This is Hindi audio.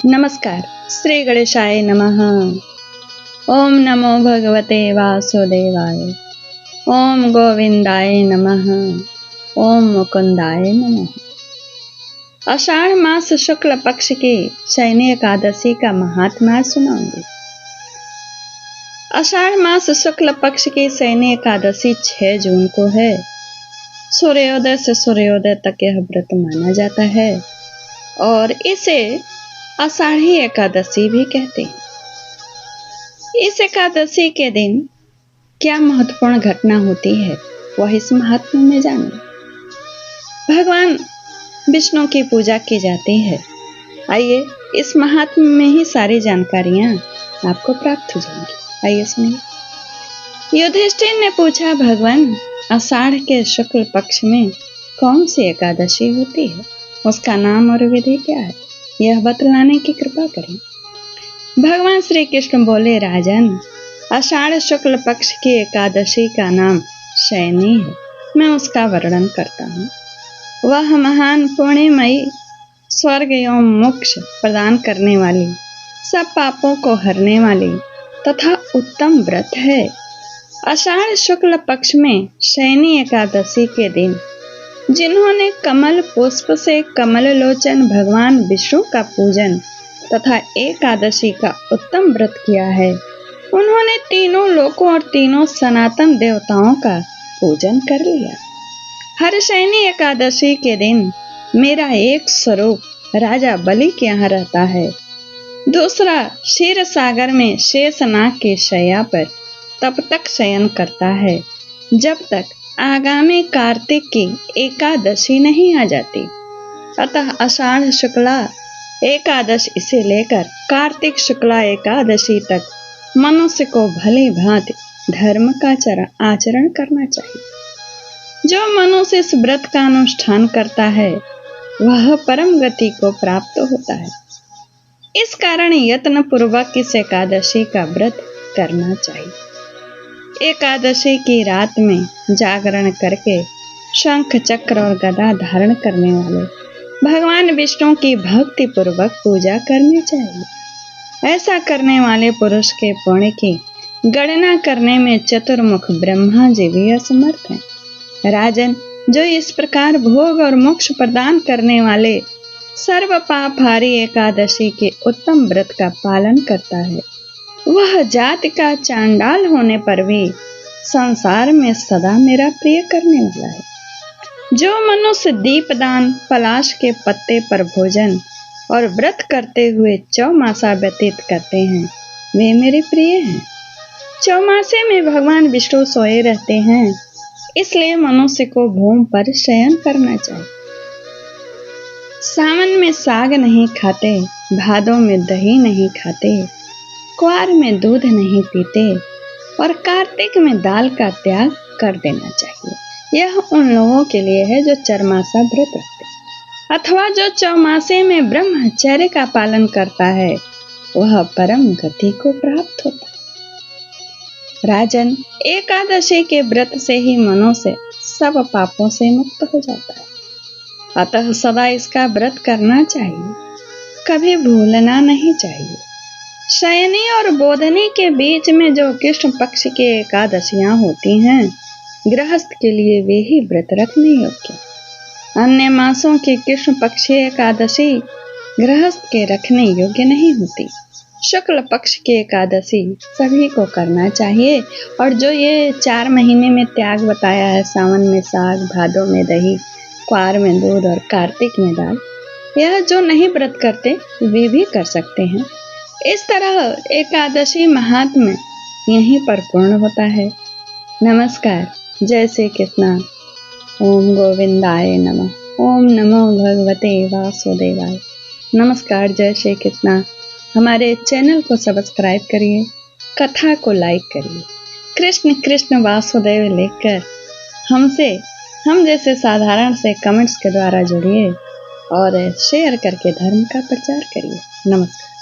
नमस्कार। श्री गणेशाय नमः। ओम नमो भगवते वासुदेवाय। ओम गोविंदाय नमः। ओम मुकुंदाय नमः। आषाढ़ मास शुक्ल पक्ष की शयनी एकादशी का महात्म्य सुनाऊंगी। आषाढ़ मास शुक्ल पक्ष की शयनी एकादशी 6 जून को है। सूर्योदय से सूर्योदय तक यह व्रत माना जाता है और इसे आषाढ़ी एकादशी भी कहते हैं। इस एकादशी के दिन क्या महत्वपूर्ण घटना होती है वह इस महात्म्य में जानें। भगवान विष्णु की पूजा की जाती है। आइए इस महात्म्य में ही सारी जानकारियां आपको प्राप्त हो जाएंगी। आइए सुनिए। युधिष्ठिर ने पूछा, भगवान आषाढ़ के शुक्ल पक्ष में कौन सी एकादशी होती है, उसका नाम और विधि क्या है, यह बतलाने की कृपा करें। भगवान श्री कृष्ण बोले, राजन आषाढ़ शुक्ल पक्ष की एकादशी का नाम शयनी है। मैं उसका वर्णन करता हूँ। वह महान पुण्यमयी, स्वर्ग एवं मोक्ष प्रदान करने वाली, सब पापों को हरने वाली तथा उत्तम व्रत है। आषाढ़ शुक्ल पक्ष में शयनी एकादशी के दिन जिन्होंने कमल पुष्प से कमल लोचन भगवान विष्णु का पूजन तथा एकादशी का उत्तम व्रत किया है, उन्होंने तीनों लोकों और तीनों सनातन देवताओं का पूजन कर लिया। हर शयनी एकादशी के दिन मेरा एक स्वरूप राजा बलि के यहाँ रहता है, दूसरा क्षीर सागर में शेषनाग की शैया पर तब तक शयन करता है जब तक आगामी कार्तिक की एकादशी नहीं आ जाती। अतः आषाढ़ शुक्ला एकादशी से लेकर कार्तिक शुक्ला एकादशी तक मनुष्य को भली भांति धर्म का आचरण करना चाहिए। जो मनुष्य इस व्रत का अनुष्ठान करता है वह परम गति को प्राप्त होता है। इस कारण यत्न पूर्वक इस एकादशी का व्रत करना चाहिए। एकादशी की रात में जागरण करके शंख चक्र और गदा धारण करने वाले भगवान विष्णु की भक्ति पूर्वक पूजा करनी चाहिए। ऐसा करने वाले पुरुष के पुण्य की गणना करने में चतुर्मुख ब्रह्मा जी भी असमर्थ हैं। राजन, जो इस प्रकार भोग और मोक्ष प्रदान करने वाले सर्व पापहारी एकादशी के उत्तम व्रत का पालन करता है, वह जाति का चांडाल होने पर भी संसार में सदा मेरा प्रिय करने वाला है। जो मनुष्य दीपदान, पलाश के पत्ते पर भोजन और व्रत करते हुए चौमासा व्यतीत करते हैं, वे मेरे प्रिय हैं। चौमासे में भगवान विष्णु सोए रहते हैं, इसलिए मनुष्य को भूमि पर शयन करना चाहिए। सावन में साग नहीं खाते, भादों में दही नहीं खाते, कुआर में दूध नहीं पीते और कार्तिक में दाल का त्याग कर देना चाहिए। यह उन लोगों के लिए है जो चरमासा व्रत रखते अथवा जो चौमासे में ब्रह्मचर्य का पालन करता है, वह परम गति को प्राप्त होता है। राजन, एकादशी के व्रत से ही मनुष्य सब पापों से मुक्त हो जाता है। अतः सदा इसका व्रत करना चाहिए, कभी भूलना नहीं चाहिए। शयनी और बोधनी के बीच में जो कृष्ण पक्ष के एकादशियां होती हैं, गृहस्थ के लिए वे ही व्रत रखने योग्य। अन्य मासों की कृष्ण पक्षीय एकादशी गृहस्थ के रखने योग्य नहीं होती। शुक्ल पक्ष की एकादशी सभी को करना चाहिए। और जो ये 4 महीने में त्याग बताया है, सावन में साग, भादों में दही, कुआर में दूध और कार्तिक में दाल, यह जो नहीं व्रत करते वे भी कर सकते हैं। इस तरह एकादशी महात्म्य यहीं पर पूर्ण होता है। नमस्कार। जय श्री कृष्ण। ओम गोविंदाय नमः। ओम नमो भगवते वासुदेवाय। नमस्कार। जय श्री कृष्ण। हमारे चैनल को सब्सक्राइब करिए, कथा को लाइक करिए, कृष्ण कृष्ण वासुदेव लिखकर हम जैसे साधारण से कमेंट्स के द्वारा जुड़िए और शेयर करके धर्म का प्रचार करिए। नमस्कार।